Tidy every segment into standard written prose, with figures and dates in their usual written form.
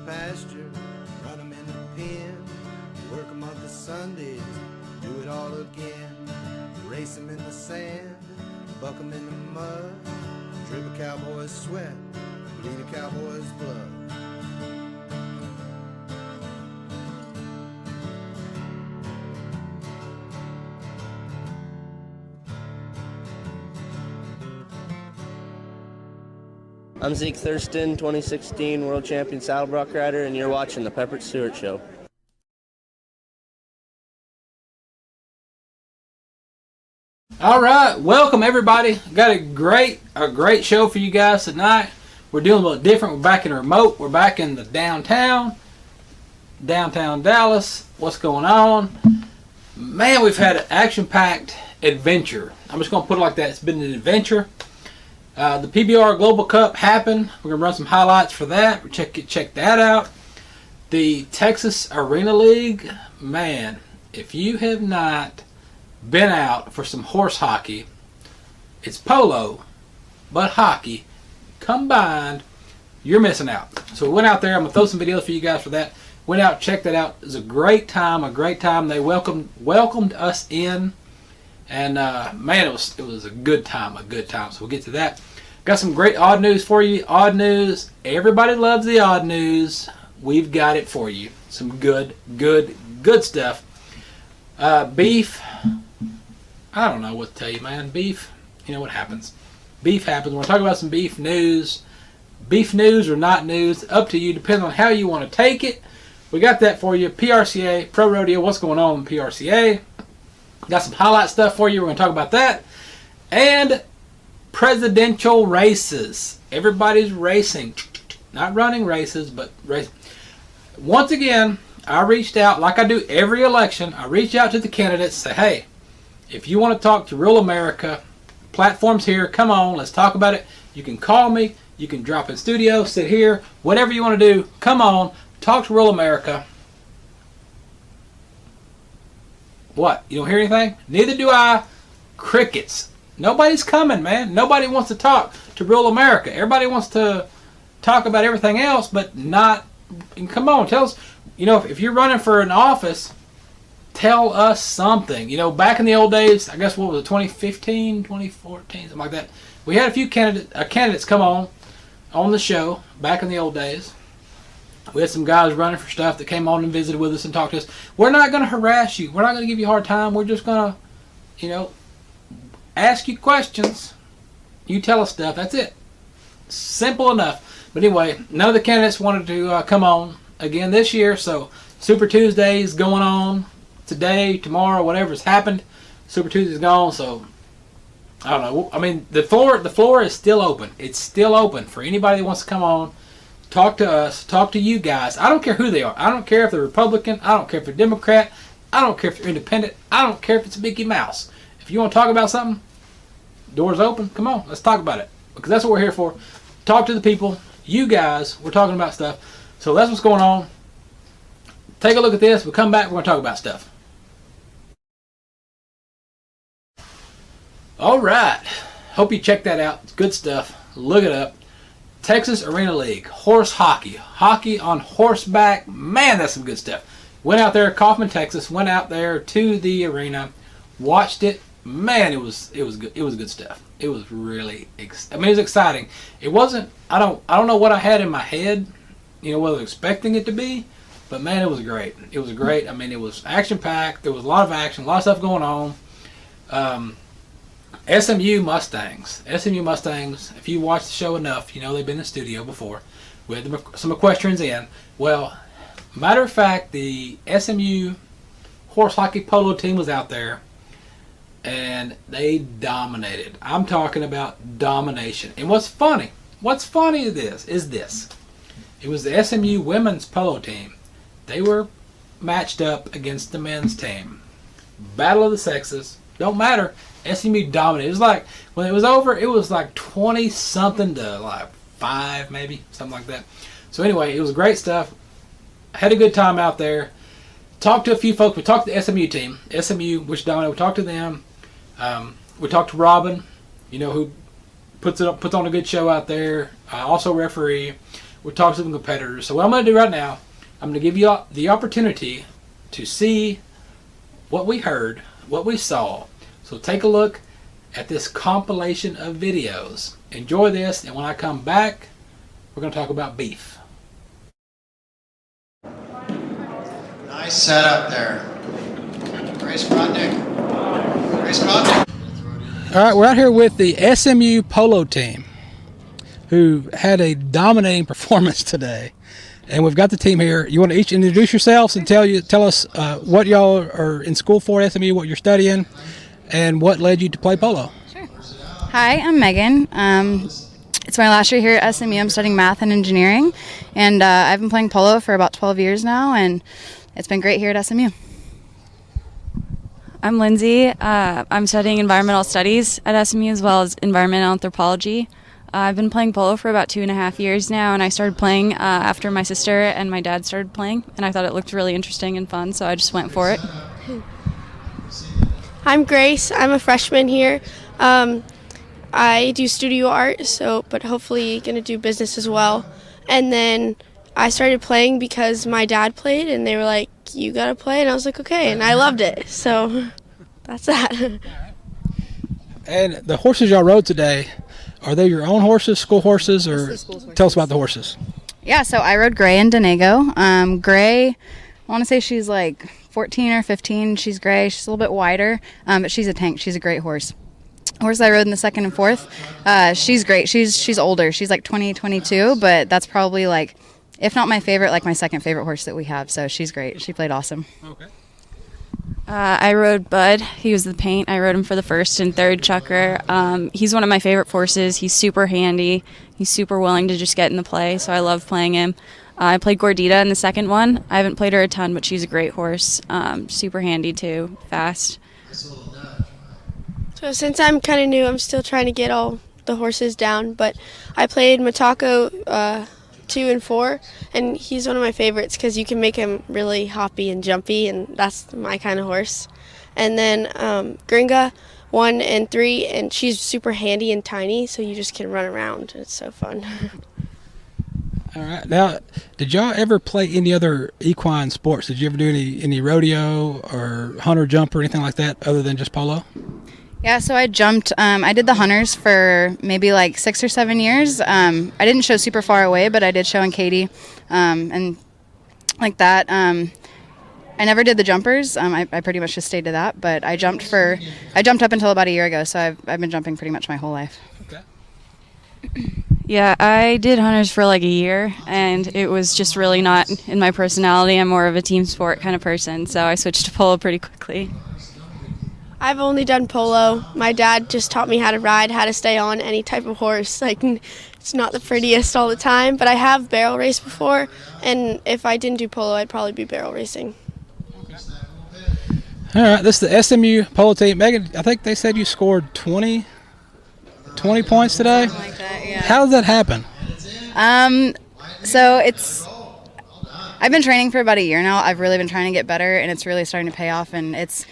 pasture, run 'em in the pen, work 'em on the Sundays, do it all again. Race 'em in the sand, buck 'em in the mud, drip a cowboy's sweat, bleed a cowboy's blood. I'm Zeke Thurston, 2016 World Champion Saddlebrock Rider, and you're watching the Pepperidge Stewart Show. All right, welcome everybody. Got a great show for you guys tonight. We're doing a little different. We're back in remote. We're back in the downtown Dallas. What's going on? Man, we've had an action-packed adventure. I'm just going to put it like that. It's been an adventure. The PBR Global Cup happened. We're going to run some highlights for that. Check that out. The Texas Arena League. Man, if you have not been out for some horse hockey, it's polo, but hockey combined, you're missing out. So we went out there. I'm going to throw some videos for you guys for that. Went out, checked that out. It was a great time, They welcomed us in. And man, it was a good time, So we'll get to that. Got some great odd news for you. Odd news. Everybody loves the odd news. We've got it for you. Some good stuff. Beef. I don't know what to tell you, man. Beef. You know what happens. Beef happens. We're going to talk about some beef news. Beef news or not news. Up to you. Depends on how you want to take it. We got that for you. PRCA, Pro Rodeo. What's going on in PRCA? Got some highlight stuff for you. We're going to talk about that. And presidential races. Everybody's racing. Not running races, but racing. Once again, I reached out, like I do every election, I reach out to the candidates, say, hey, if you want to talk to rural America, platform's here, come on, let's talk about it. You can call me, you can drop in studio, sit here, whatever you want to do, come on, talk to rural America. What? You don't hear anything? Neither do I. Crickets. Nobody's coming, man. Nobody wants to talk to rural America. Everybody wants to talk about everything else, but not. And come on, tell us. You know, if you're running for an office, tell us something. You know, back in the old days, I guess what was it, 2015, 2014, something like that. We had a few candidates come on the show back in the old days. We had some guys running for stuff that came on and visited with us and talked to us. We're not going to harass you. We're not going to give you a hard time. We're just going to, you know, ask you questions. You tell us stuff. That's it. Simple enough. But anyway, none of the candidates wanted to come on again this year. So Super Tuesday is going on today, tomorrow, whatever's happened. Super Tuesday's gone. So I don't know. I mean, the floor is still open. It's still open for anybody that wants to come on. Talk to us. Talk to you guys. I don't care who they are. I don't care if they're Republican. I don't care if they're Democrat. I don't care if they're independent. I don't care if it's Mickey Mouse. If you want to talk about something, doors open. Come on. Let's talk about it. Because that's what we're here for. Talk to the people. You guys. We're talking about stuff. So that's what's going on. Take a look at this. We'll come back. We're going to talk about stuff. All right. Hope you check that out. It's good stuff. Look it up. Texas Arena League, horse hockey, hockey on horseback. Man, that's some good stuff. Went out there, Kaufman, Texas. Went out there to the arena, watched it. Man, it was good. It was good stuff. It was really, it was exciting. It wasn't. I don't know what I had in my head, you know, what I was expecting it to be, but man, it was great. It was great. I mean, it was action packed. There was a lot of action, a lot of stuff going on. SMU Mustangs. If you watch the show enough, you know they've been in the studio before. We had some equestrians in. Well, matter of fact, the SMU horse hockey polo team was out there, and they dominated. I'm talking about domination. And what's funny is this. It was the SMU women's polo team. They were matched up against the men's team. Battle of the sexes. Don't matter. SMU dominated. It was like, when it was over, it was like 20-something to like 5, maybe, something like that. So anyway, it was great stuff. Had a good time out there. Talked to a few folks. We talked to the SMU team. SMU, which dominated. We talked to them. We talked to Robin, you know, who puts on a good show out there. Also referee. we'll talk to some competitors. So what I'm going to do right now, I'm going to give you the opportunity to see what we heard, what we saw. So take a look at this compilation of videos. Enjoy this, and when I come back, we're going to talk about beef. Nice setup there. Grace Rodnick. Grace Rodnick. All right, we're out here with the SMU polo team, who had a dominating performance today. And we've got the team here. You want to each introduce yourselves and tell us what y'all are in school for at SMU, what you're studying, and what led you to play polo. Sure. Hi, I'm Megan. It's my last year here at SMU. I'm studying math and engineering, and I've been playing polo for about 12 years now, and it's been great here at SMU. I'm Lindsay. I'm studying environmental studies at SMU as well as environmental anthropology. I've been playing polo for about 2.5 years now, and I started playing after my sister and my dad started playing, and I thought it looked really interesting and fun, so I just went for it. I'm Grace. I'm a freshman here. I do studio art, but hopefully going to do business as well. And then I started playing because my dad played, and they were like, you got to play, and I was like, okay, and I loved it. So that's that. And the horses y'all rode today, are they your own horses, school horses, or tell us about the horses? Yeah, so I rode Gray in Denego. Gray, I want to say she's like 14 or 15. She's gray. She's a little bit wider, but she's a tank. She's a great horse. Horse I rode in the second and fourth, she's great. She's older. She's like 20, 22, but that's probably like, if not my favorite, like my second favorite horse that we have. So she's great. She played awesome. Okay. I rode Bud. He was the paint. I rode him for the first and third chucker. He's one of my favorite horses. He's super handy. He's super willing to just get in the play, so I love playing him. I played Gordita in the second one. I haven't played her a ton, but she's a great horse. Super handy too, fast. So since I'm kind of new, I'm still trying to get all the horses down, but I played Matako 2 and 4, and he's one of my favorites because you can make him really hoppy and jumpy, and that's my kind of horse. And then Gringa 1 and 3, and she's super handy and tiny, so you just can run around. It's so fun. All right. Now, did y'all ever play any other equine sports? Did you ever do any rodeo or hunter jump or anything like that other than just polo? Yeah, so I jumped. I did the hunters for maybe like 6 or 7 years. I didn't show super far away, but I did show in Katy and like that. I never did the jumpers. I pretty much just stayed to that. But I jumped up until about a year ago, so I've been jumping pretty much my whole life. Okay. Yeah, I did hunters for like a year, and it was just really not in my personality. I'm more of a team sport kind of person, so I switched to polo pretty quickly. I've only done polo. My dad just taught me how to ride, how to stay on any type of horse. Like, it's not the prettiest all the time, but I have barrel raced before, and if I didn't do polo, I'd probably be barrel racing. All right, this is the SMU polo team. Megan, I think they said you scored 20 points today? Something like that, yeah. How did that happen? So I've been training for about a year now. I've really been trying to get better, and it's really starting to pay off, and it's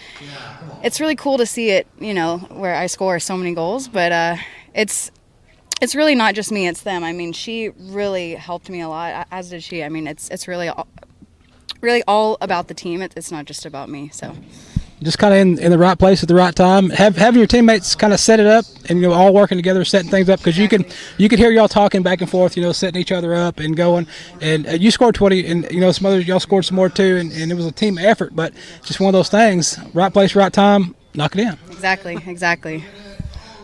really cool to see it, where I score so many goals, but it's really not just me, it's them. I mean, she really helped me a lot, as did she. I mean, it's really all about the team. It's not just about me, so. Just kind of in the right place at the right time. Have your teammates kind of set it up, and all working together, setting things up, because you can hear y'all talking back and forth, setting each other up and going. And you scored 20, and some others y'all scored some more too, and it was a team effort. But just one of those things, right place, right time, knock it in. Exactly.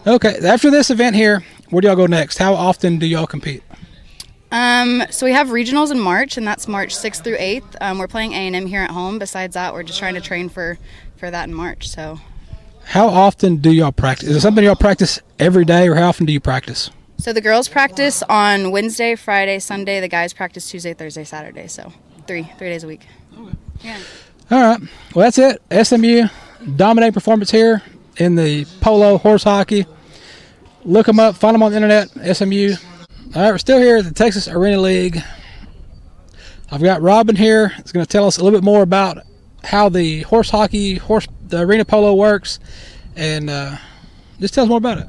Okay, after this event here, where do y'all go next? How often do y'all compete? So we have regionals in March, and that's March 6th through 8th. We're playing A&M here at home. Besides that, we're just trying to train for that in March. So, how often do y'all practice? Is it something y'all practice every day, or how often do you practice? So the girls practice on Wednesday, Friday, Sunday. The guys practice Tuesday, Thursday, Saturday. So three days a week. Okay. Yeah. All right. Well, that's it. SMU dominating performance here in the polo horse hockey. Look them up. Find them on the internet. SMU. All right. We're still here at the Texas Arena League. I've got Robin here. He's going to tell us a little bit more about how the horse hockey, the arena polo works, and just tell us more about it.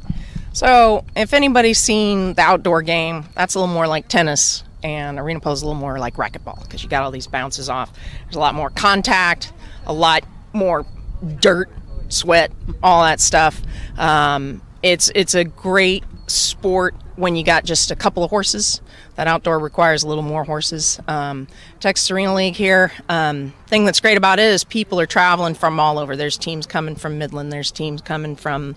So if anybody's seen the outdoor game, that's a little more like tennis. and arena polo is a little more like racquetball because you got all these bounces off. There's a lot more contact, a lot more dirt, sweat, all that stuff. It's a great sport when you got just a couple of horses. That outdoor requires a little more horses. Texas Arena League here, thing that's great about it is people are traveling from all over. There's teams coming from Midland. There's teams coming from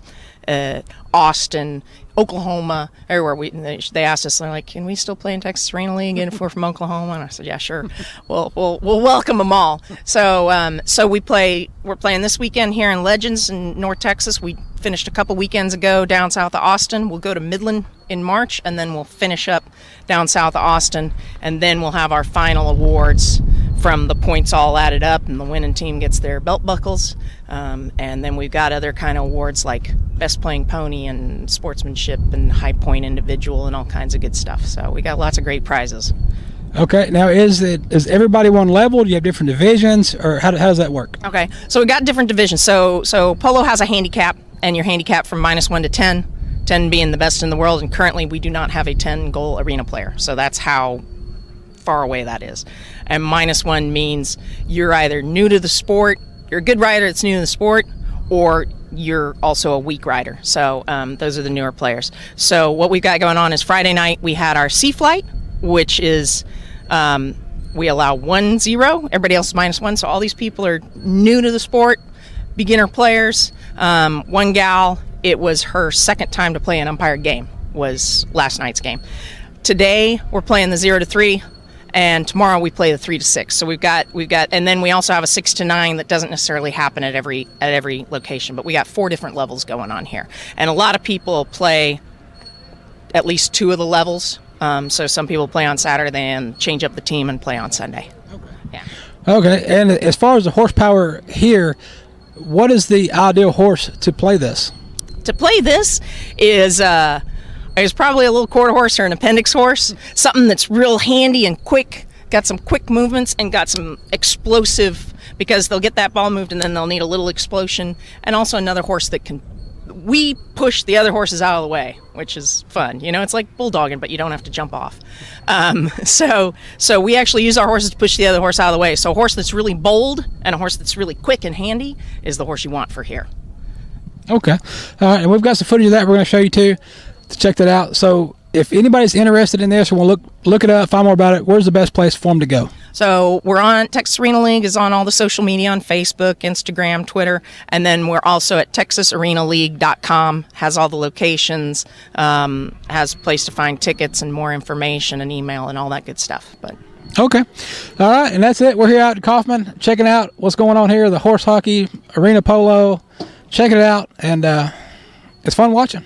Austin, Oklahoma, everywhere. They asked us, they're like, can we still play in Texas Arena League if we're from Oklahoma? And I said, yeah, sure. We'll welcome them all. So we're playing this weekend here in Legends in North Texas. We finished a couple weekends ago down south of Austin. We'll go to Midland in March, and then we'll finish up down south of Austin, and then we'll have our final awards from the points all added up, and the winning team gets their belt buckles. And then we've got other kind of awards like best playing pony and sportsmanship and high point individual and all kinds of good stuff. So we got lots of great prizes. Okay, now is everybody one level? Do you have different divisions, or how does that work? Okay, so we got different divisions. So polo has a handicap, and you're handicapped from -1 to 10. 10 being the best in the world, and currently we do not have a 10-goal arena player. So that's how far away that is. And -1 means you're either new to the sport, you're a good rider that's new to the sport, or you're also a weak rider. So those are the newer players. So what we've got going on is Friday night we had our sea flight, which is we allow 1-0, everybody else is -1. So all these people are new to the sport, beginner players. One gal, it was her second time to play an umpired game, was last night's game. Today we're playing the 0 to 3, and tomorrow we play the 3 to 6. So we've got, and then we also have a 6 to 9 that doesn't necessarily happen at every location, but we got 4 different levels going on here, and a lot of people play at least 2 of the levels. So some people play on Saturday and change up the team and play on Sunday. Okay. Yeah. Okay, and as far as the horsepower here, what is the ideal horse to play this? To play this is probably a little quarter horse or an appendix horse, something that's real handy and quick, got some quick movements and got some explosive, because they'll get that ball moved and then they'll need a little explosion, and also another horse that we push the other horses out of the way, which is fun. You know, it's like bulldogging, but you don't have to jump off. So we actually use our horses to push the other horse out of the way. So a horse that's really bold and a horse that's really quick and handy is the horse you want for here. Okay. All right, and we've got some footage of that we're going to show you too to check that out. So if anybody's interested in this or want to look it up, find more about it, where's the best place for them to go? So we're on, Texas Arena League is on all the social media, on Facebook, Instagram, Twitter, and then we're also at texasarenaleague.com, has all the locations, has a place to find tickets and more information and email and all that good stuff. But okay. All right, and that's it. We're here out at Kaufman checking out what's going on here, the horse hockey, arena polo. Check it out, and it's fun watching.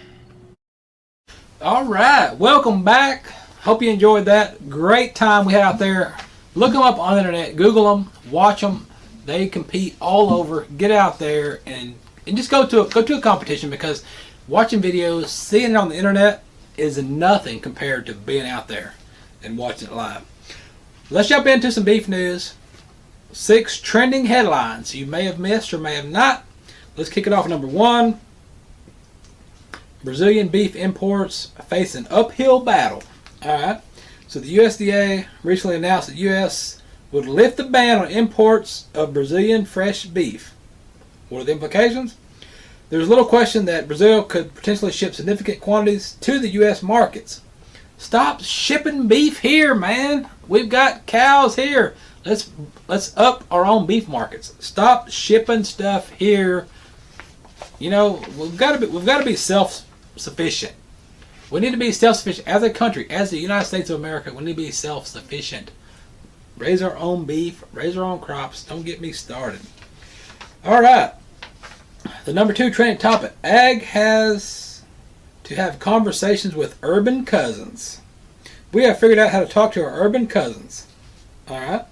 All right, welcome back. Hope you enjoyed that. Great time we had out there. Look them up on the internet, Google them, watch them. They compete all over. Get out there and just go to a competition, because watching videos, seeing it on the internet is nothing compared to being out there and watching it live. Let's jump into some beef news. 6 trending headlines you may have missed or may have not. Let's kick it off with number 1. Brazilian beef imports face an uphill battle. All right. So the USDA recently announced that U.S. would lift the ban on imports of Brazilian fresh beef. What are the implications? There's little question that Brazil could potentially ship significant quantities to the U.S. markets. Stop shipping beef here, man. We've got cows here. Let's up our own beef markets. Stop shipping stuff here. You know, we've got to be self-sufficient. We need to be self-sufficient as a country, as the United States of America. We need to be self-sufficient. Raise our own beef, raise our own crops. Don't get me started. All right. The number 2 trending topic. Ag has to have conversations with urban cousins. We have figured out how to talk to our urban cousins. All right.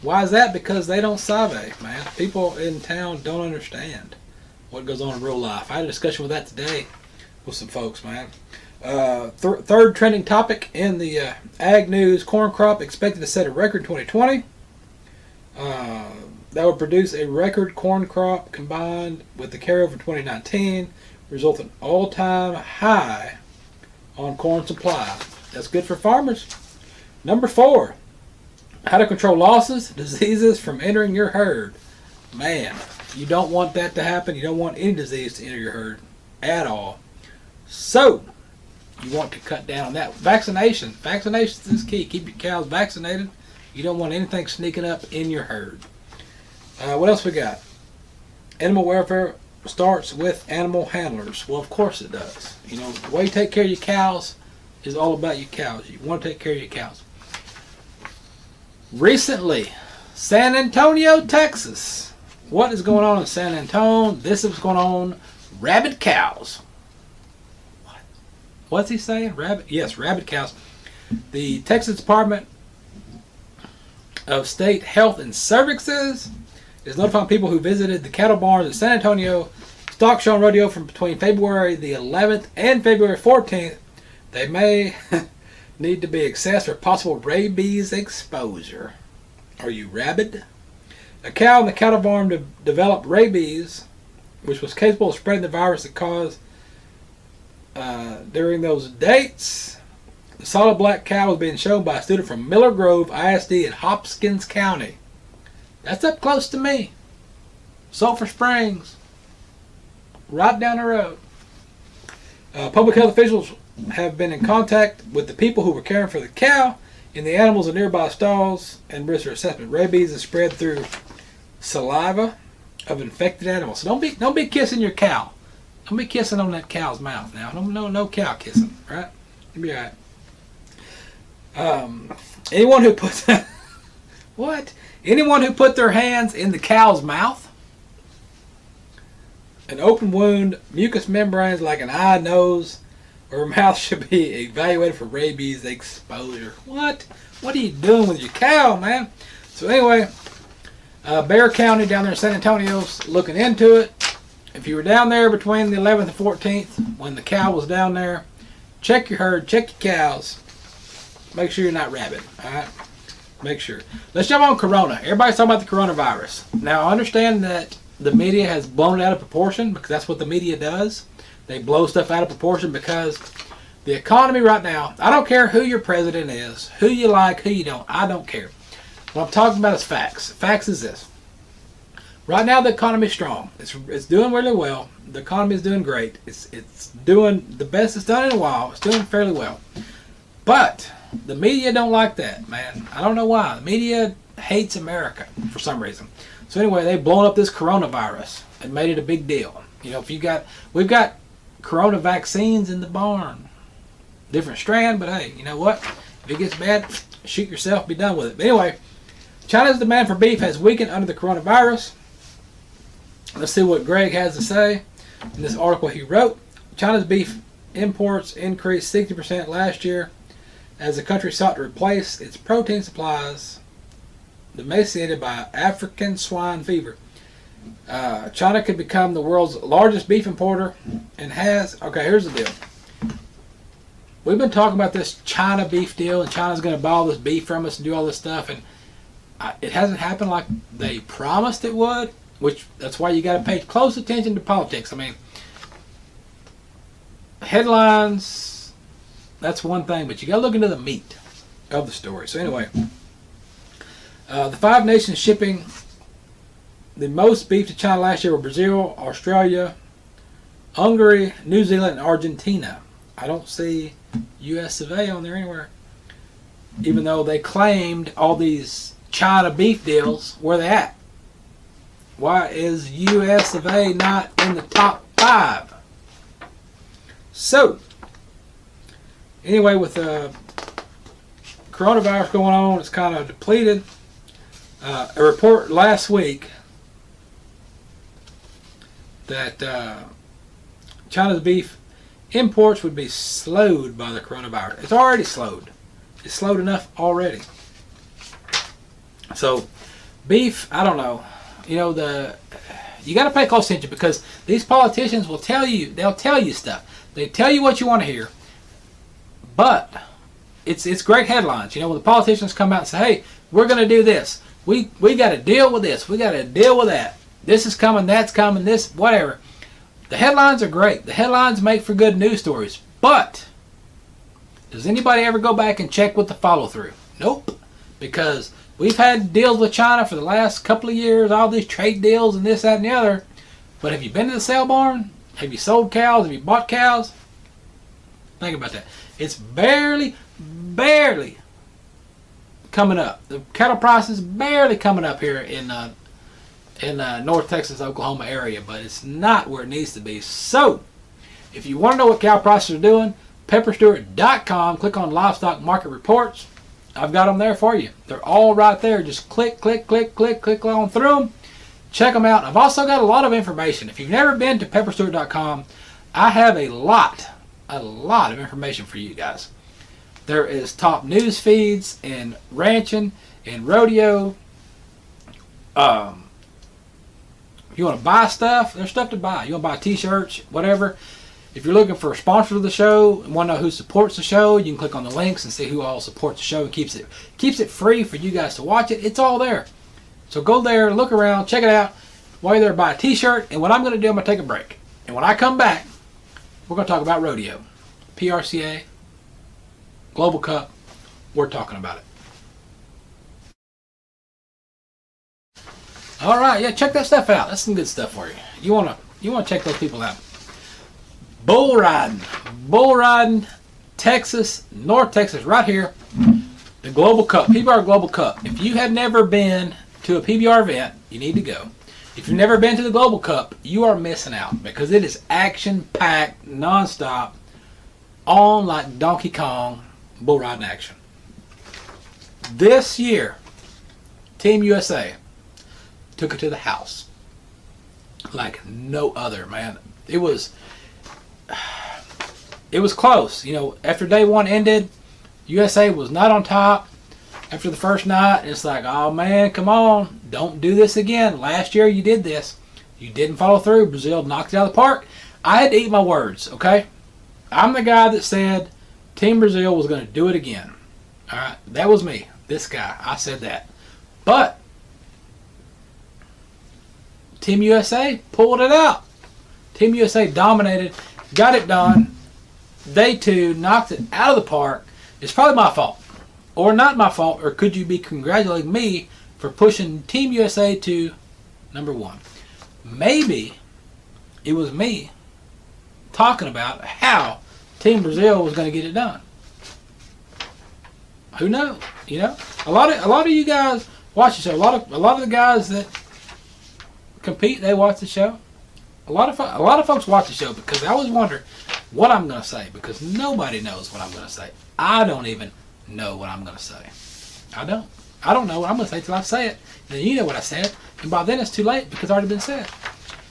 Why is that? Because they don't save, man. People in town don't understand what goes on in real life. I had a discussion with that today with some folks, man. Third trending topic in the ag news: corn crop expected to set a record in 2020. That would produce a record corn crop combined with the carryover in 2019, resulting in all-time high on corn supply. That's good for farmers. Number 4, how to control losses, diseases from entering your herd. Man, you don't want that to happen. You don't want any disease to enter your herd at all. So, you want to cut down on that. Vaccination. Vaccination is key. Keep your cows vaccinated. You don't want anything sneaking up in your herd. What else we got? Animal welfare starts with animal handlers. Well, of course it does. You know, the way you take care of your cows is all about your cows. You want to take care of your cows. Recently, San Antonio, Texas. What is going on in San Antonio? This is what's going on. Rabid cows. What? What's he saying? Rabbit? Yes, rabid cows. The Texas Department of State Health and Services is notifying people who visited the cattle barns in San Antonio stock show and rodeo from between February the 11th and February 14th. They may need to be assessed for possible rabies exposure. Are you rabid? A cow in the cattle barn developed rabies, which was capable of spreading the virus that caused during those dates. The solid black cow was being shown by a student from Miller Grove ISD in Hopkins County. That's up close to me. Sulphur Springs. Right down the road. Public health officials have been in contact with the people who were caring for the cow and the animals in nearby stalls and risk assessment. Rabies is spread through saliva of infected animals. So don't be kissing your cow. Don't be kissing on that cow's mouth now. No cow kissing, right? You'll be alright. Anyone who puts what? Anyone who put their hands in the cow's mouth, an open wound, mucous membranes like an eye, nose, or mouth should be evaluated for rabies exposure. What? What are you doing with your cow, man? So anyway, Bexar County down there in San Antonio's looking into it. If you were down there between the 11th and 14th when the cow was down there, check your herd, check your cows. Make sure you're not rabid, all right? Make sure. Let's jump on Corona. Everybody's talking about the coronavirus. Now, I understand that the media has blown it out of proportion because that's what the media does. They blow stuff out of proportion because the economy right now, I don't care who your president is, who you like, who you don't. I don't care. What I'm talking about is facts. Facts is this. Right now, the economy is strong. It's doing really well. The economy is doing great. It's doing the best it's done in a while. It's doing fairly well. But the media don't like that, man. I don't know why. The media hates America for some reason. So anyway, they've blown up this coronavirus and made it a big deal. You know, we've got corona vaccines in the barn. Different strand, but hey, you know what? If it gets bad, shoot yourself, be done with it. But anyway, China's demand for beef has weakened under the coronavirus. Let's see what Greg has to say in this article he wrote. China's beef imports increased 60% last year as the country sought to replace its protein supplies emaciated by African swine fever. China could become the world's largest beef importer and has... Okay, here's the deal. We've been talking about this China beef deal, and China's going to buy all this beef from us and do all this stuff, and it hasn't happened like they promised it would, which that's why you got to pay close attention to politics. I mean, headlines, that's one thing, but you got to look into the meat of the story. So anyway, the 5 nations shipping the most beef to China last year were Brazil, Australia, Hungary, New Zealand, and Argentina. I don't see US of A on there anywhere. Even though they claimed all these China beef deals, where they at? Why is US of A not in the top 5? So, anyway, with the coronavirus going on, it's kind of depleted. A report last week that China's beef imports would be slowed by the coronavirus. It's already slowed. It's slowed enough already. So, beef, I don't know. You know, you got to pay close attention because these politicians will tell you, they'll tell you stuff. They tell you what you want to hear. But it's great headlines. You know, when the politicians come out and say, hey, we're going to do this. We got to deal with this. We got to deal with that. This is coming, that's coming, this, whatever. The headlines are great. The headlines make for good news stories. But does anybody ever go back and check with the follow-through? Nope. Because we've had deals with China for the last couple of years, all these trade deals and this, that, and the other. But have you been to the sale barn? Have you sold cows? Have you bought cows? Think about that. It's barely coming up. The cattle prices barely coming up here in North Texas, Oklahoma area, but it's not where it needs to be. So, if you want to know what cow prices are doing, pepperstewart.com, click on Livestock Market Reports. I've got them there for you. They're all right there. Just click on through them. Check them out. I've also got a lot of information. If you've never been to pepperstewart.com, I have a lot of information for you guys. There is top news feeds in ranching, in rodeo. If you want to buy stuff, there's stuff to buy. You want to buy t-shirts, whatever. If you're looking for a sponsor of the show and want to know who supports the show, you can click on the links and see who all supports the show and keeps it free for you guys to watch it. It's all there. So go there, look around, check it out. While you're there, buy a t-shirt. And what I'm going to do, I'm going to take a break. And when I come back, we're going to talk about rodeo. PRCA, Global Cup, we're talking about it. All right, yeah, check that stuff out. That's some good stuff for you. You want to check those people out. Bull riding, Texas, North Texas, right here. The Global Cup, PBR Global Cup. If you have never been to a PBR event, you need to go. If you've never been to the Global Cup, you are missing out because it is action-packed, non-stop, on like Donkey Kong bull riding action. This year, Team USA took it to the house like no other, man. It was close. You know, after day one ended, USA was not on top. After the first night, it's like, oh man, come on, don't do this again. Last year you did this. You didn't follow through. Brazil knocked it out of the park. I had to eat my words, okay? I'm the guy that said Team Brazil was going to do it again. All right, that was me, this guy. I said that. But Team USA pulled it out. Team USA dominated, got it done. Day two, knocked it out of the park. It's probably my fault. Or not my fault, or could you be congratulating me for pushing Team USA to number one? Maybe it was me talking about how Team Brazil was going to get it done. Who knows? You know, a lot of you guys watch the show. A lot of the guys that compete, they watch the show. A lot of folks watch the show because they always wonder what I'm going to say because nobody knows what I'm going to say. I don't even know what I'm going to say. I don't know what I'm going to say till I say it. And then you know what I said. And by then it's too late because it's already been said.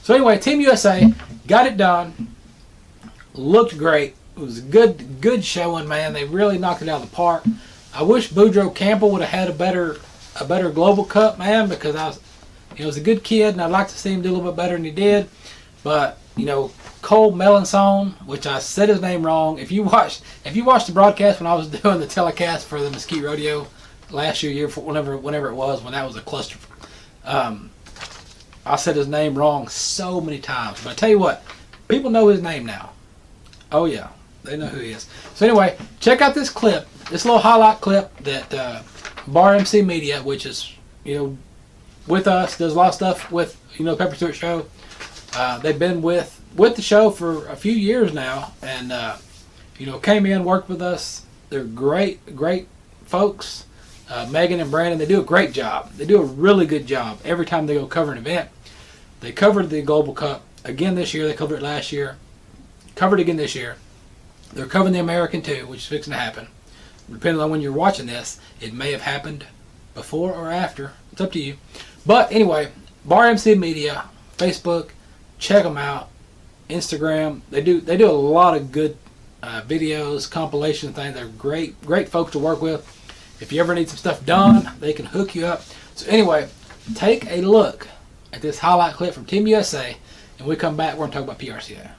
So anyway, Team USA got it done. Looked great. It was a good showing, man. They really knocked it out of the park. I wish Boudreaux Campbell would have had a better Global Cup, man, because he was a good kid and I'd like to see him do a little bit better than he did. But, you know, Cole Melanson, which I said his name wrong. If you watched the broadcast when I was doing the telecast for the Mesquite Rodeo last year whenever it was, when that was a cluster, I said his name wrong so many times. But I tell you what, people know his name now. Oh yeah, they know who he is. So anyway, check out this clip, this little highlight clip that Bar MC Media, which is, you know, with us, does a lot of stuff with, you know, Pepper Stewart Show. They've been with the show for a few years now, and you know, came in, worked with us. They're great folks. Megan and Brandon, they do a great job. They do a really good job every time they go cover an event. They covered the Global Cup again this year. They covered it last year. Covered again this year. They're covering the American too, which is fixing to happen. Depending on when you're watching this, it may have happened before or after. It's up to you. But anyway, Bar MC Media, Facebook, check them out. Instagram, they do a lot of good videos, compilation things. They're great folks to work with. If you ever need some stuff done, they can hook you up. So anyway, take a look at this highlight clip from Team USA, and when we come back, we're going to talk about PRCA.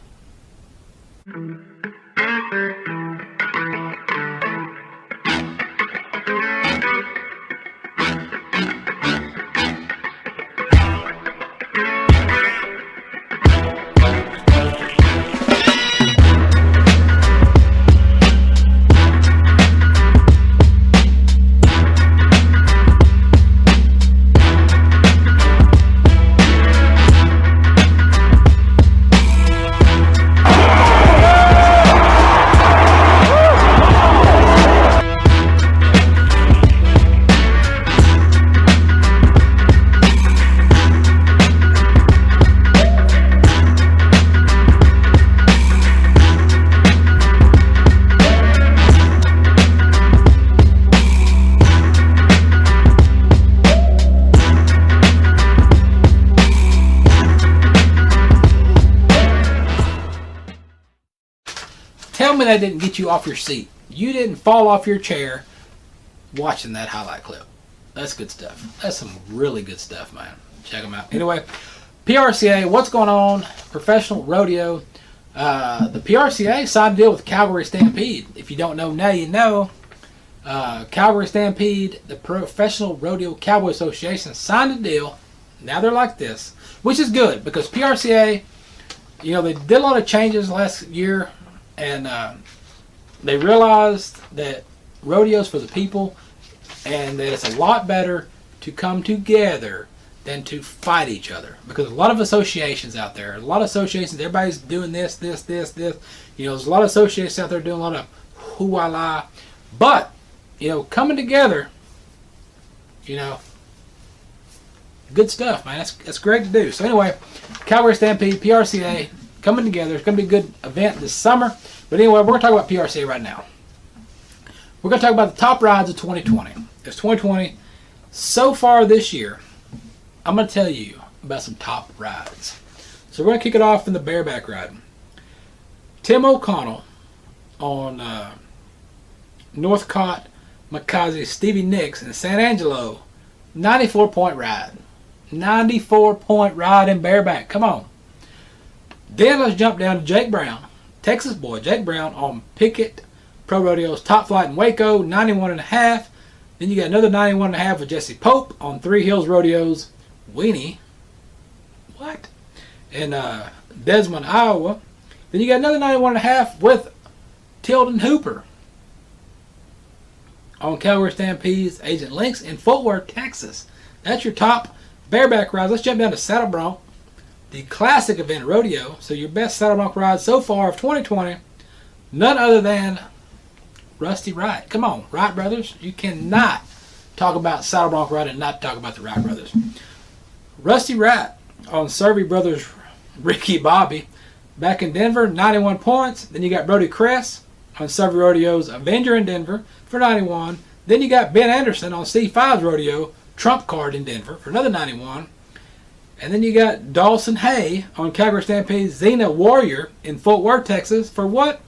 tell me that didn't get you off your seat. You didn't fall off your chair watching that highlight clip. That's good stuff. That's some really good stuff, man. Check them out. Anyway, PRCA, what's going on? Professional rodeo. The PRCA signed a deal with Calgary Stampede. If you don't know, now you know. Calgary Stampede, the Professional Rodeo Cowboy Association, signed a deal. Now they're like this, which is good because PRCA, you know, they did a lot of changes last year, and they realized that rodeo's for the people, and that it's a lot better to come together than to fight each other. Because a lot of associations out there, everybody's doing this. You know, there's a lot of associations out there doing a lot of hoo-la. But, you know, coming together, you know, good stuff, man. That's great to do. So anyway, Calgary Stampede, PRCA, coming together. It's going to be a good event this summer. But anyway, we're going to talk about PRCA right now. We're going to talk about the top rides of 2020. It's 2020. So far this year, I'm going to tell you about some top rides. So we're going to kick it off in the bareback ride. Tim O'Connell on Northcott, McCausey, Stevie Nicks in San Angelo, 94-point ride. 94-point ride in bareback. Come on. Then let's jump down to Jake Brown, Texas boy, Jake Brown on Pickett Pro Rodeo's Top Flight in Waco, 91.5. Then you got another 91.5 with Jesse Pope on Three Hills Rodeo's Weenie. What? In Desmond, Iowa. Then you got another 91.5 with Tilden Hooper on Calgary Stampede's Agent Links in Fort Worth, Texas. That's your top bareback rides. Let's jump down to Saddle Bronc, the classic event rodeo. So your best Saddle Bronc ride so far of 2020, none other than Rusty Wright. Come on, Wright brothers. You cannot talk about Saddle Bronc ride and not talk about the Wright brothers. Rusty Wright on Survey Brothers Ricky Bobby back in Denver, 91 points. Then you got Brody Kress on Survey Rodeo's Avenger in Denver for 91. Then you got Ben Anderson on C5's Rodeo Trump Card in Denver for another 91. And then you got Dawson Hay on Calgary Stampede's Xena Warrior in Fort Worth, Texas for what?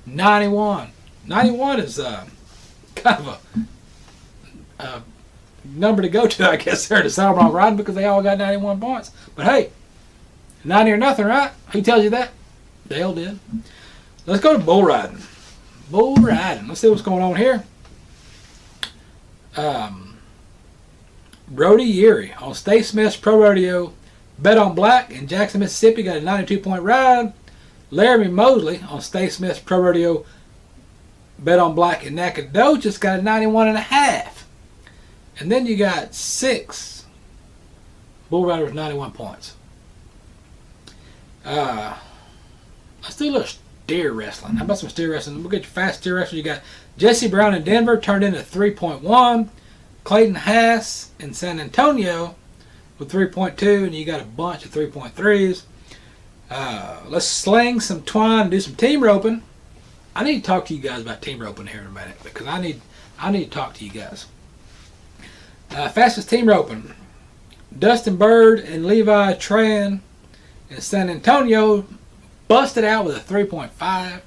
91. 91 is kind of a number to go to, I guess, there to Saddle Bronc riding because they all got 91 points. But hey, 90 or nothing, right? Who tells you that? Dale did. Let's go to bull riding. Bull riding. Let's see what's going on here. Brody Erie on Stay Smith's Pro Rodeo Bet on Black in Jackson, Mississippi got a 92-point ride. Laramie Mosley on Stay Smith's Pro Rodeo Bet on Black in Nacogdoches got a 91.5. And then you got 6 bull riders with 91 points. Let's do a little steer wrestling. How about some steer wrestling? We'll get your fast steer wrestling. You got Jesse Brown in Denver, turned into 3.1. Clayton Haas in San Antonio with 3.2. And you got a bunch of 3.3s. Let's sling some twine and do some team roping. I need to talk to you guys about team roping here in a minute because I need to talk to you guys. Fastest team roping. Dustin Bird and Levi Tran in San Antonio busted out with a 3.5.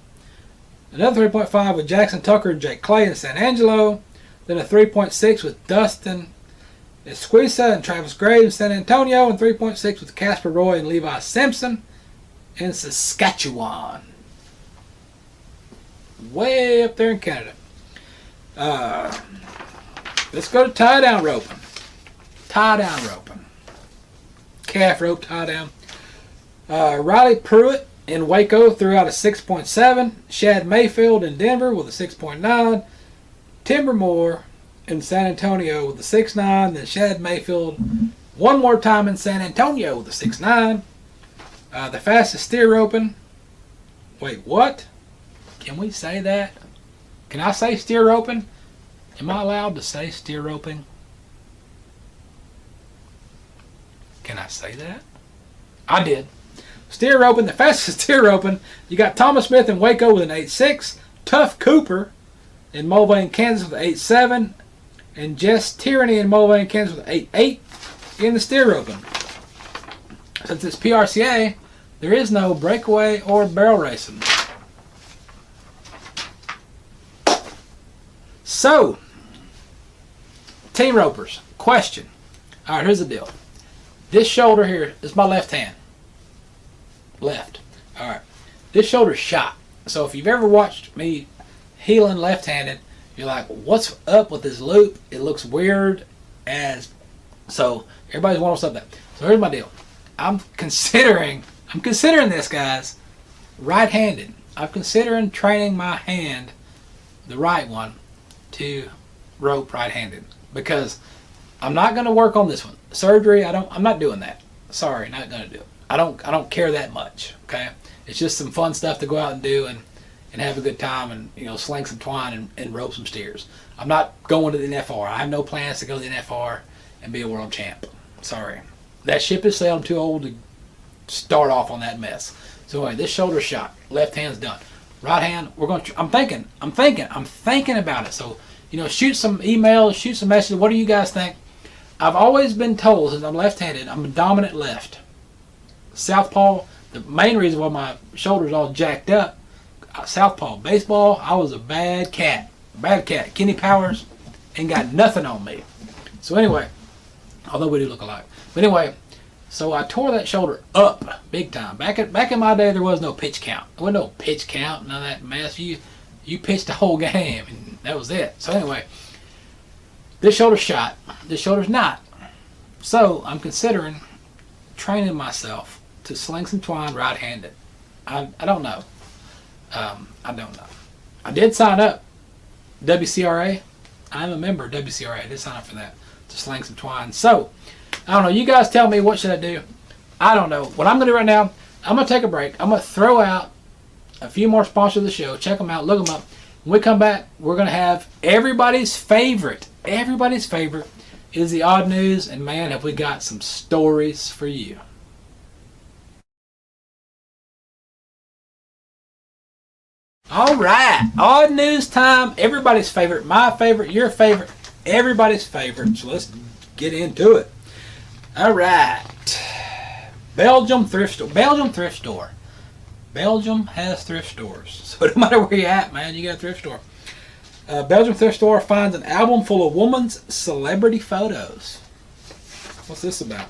Another 3.5 with Jackson Tucker and Jake Clay in San Angelo. Then a 3.6 with Dustin Esquisa and Travis Gray in San Antonio. And 3.6 with Casper Roy and Levi Simpson in Saskatchewan. Way up there in Canada. Let's go to tie-down roping. Tie-down roping. Calf rope tie-down. Riley Pruitt in Waco threw out a 6.7. Shad Mayfield in Denver with a 6.9. Timber Moore in San Antonio with a 6.9. Then Shad Mayfield one more time in San Antonio with a 6.9. The fastest steer roping. Wait, what? Can we say that? Can I say steer roping? Am I allowed to say steer roping? Can I say that? I did. Steer roping, the fastest steer roping. You got Thomas Smith in Waco with an 8.6. Tuff Cooper in Mulvane, Kansas with an 8.7. And Jess Tierney in Mulvane, Kansas with an 8.8 in the steer roping. Since it's PRCA, there is no breakaway or barrel racing. So, team ropers, question. All right, here's the deal. This shoulder here is my left hand. Left. All right. This shoulder's shot. So if you've ever watched me healing left-handed, you're like, what's up with this loop? It looks weird as... So everybody's wondering what's up with that. So here's my deal. I'm considering this, guys, right-handed. I'm considering training my hand, the right one, to rope right-handed, because I'm not going to work on this one. Surgery, I'm not doing that. Sorry, not going to do it. I don't care that much. Okay, it's just some fun stuff to go out and do and have a good time and sling some twine and rope some steers. I'm not going to the NFR. I have no plans to go to the NFR and be a world champ. Sorry, that ship is sailed. I'm too old to start off on that mess. So anyway, this shoulder shot, left hand's done. Right hand, we're going to. I'm thinking about it. So shoot some emails, shoot some messages. What do you guys think? I've always been told, since I'm left-handed, I'm a dominant left. Southpaw, the main reason why my shoulder's all jacked up, southpaw. Baseball, I was a bad cat. Kenny Powers ain't got nothing on me. So anyway, although we do look alike. But anyway, so I tore that shoulder up big time. Back in my day, there was no pitch count. There was no pitch count, none of that mess. You pitched the whole game, and that was it. So anyway, this shoulder's shot. This shoulder's not. So I'm considering training myself to sling some twine right-handed. I don't know. I don't know. I did sign up. WCRA. I'm a member of WCRA. I did sign up for that, to sling some twine. So, I don't know. You guys tell me, what should I do? I don't know. What I'm going to do right now, I'm going to take a break. I'm going to throw out a few more sponsors of the show. Check them out. Look them up. When we come back, we're going to have everybody's favorite. Everybody's favorite is the odd news. And man, have we got some stories for you. All right, odd news time. Everybody's favorite, my favorite, your favorite, everybody's favorite. So let's get into it. All right, Belgium thrift store. Belgium has thrift stores. So no matter where you're at, man, you got a thrift store. Belgium thrift store finds an album full of women's celebrity photos. What's this about?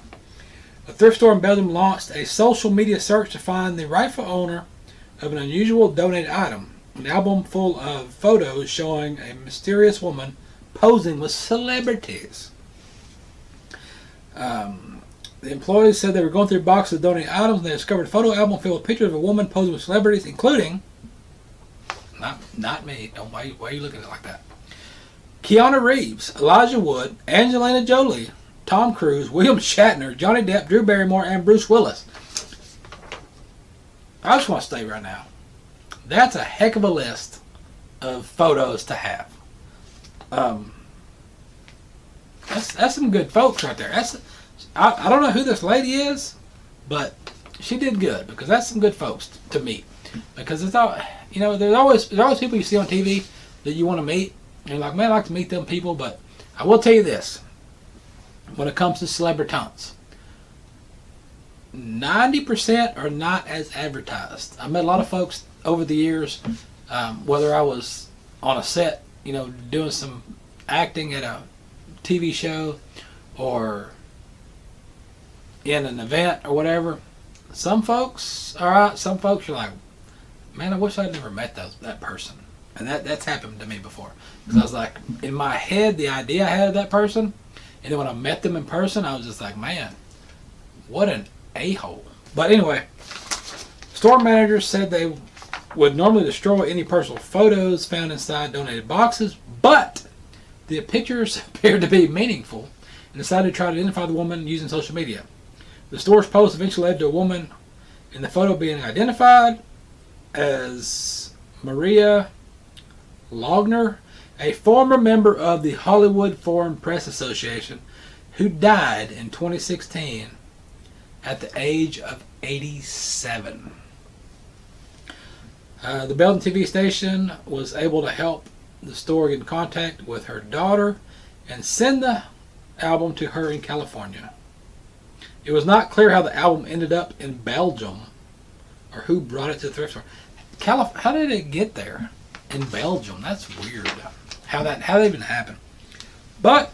A thrift store in Belgium launched a social media search to find the rightful owner of an unusual donated item. An album full of photos showing a mysterious woman posing with celebrities. The employees said they were going through boxes of donated items and they discovered a photo album filled with pictures of a woman posing with celebrities, including, not me, why are you looking at it like that? Keanu Reeves, Elijah Wood, Angelina Jolie, Tom Cruise, William Shatner, Johnny Depp, Drew Barrymore, and Bruce Willis. I just want to say right now, that's a heck of a list of photos to have. That's some good folks right there. I don't know who this lady is, but she did good, because that's some good folks to meet. Because it's all, there's always people you see on TV that you want to meet, and you're like, man, I'd like to meet them people. But I will tell you this: when it comes to celebritons, 90% are not as advertised. I met a lot of folks over the years, whether I was on a set, doing some acting at a TV show or in an event or whatever. Some folks, all right, some folks are like, man, I wish I'd never met that person. And that's happened to me before. Because I was like, in my head, the idea I had of that person, and then when I met them in person, I was just like, man, what an a-hole. But anyway, store managers said they would normally destroy any personal photos found inside donated boxes, but the pictures appeared to be meaningful and decided to try to identify the woman using social media. The store's post eventually led to a woman in the photo being identified as Maria Logner, a former member of the Hollywood Foreign Press Association who died in 2016 at the age of 87. The Belgian TV station was able to help the store get in contact with her daughter and send the album to her in California. It was not clear how the album ended up in Belgium or who brought it to the thrift store. How did it get there in Belgium? That's weird. how that even happened. But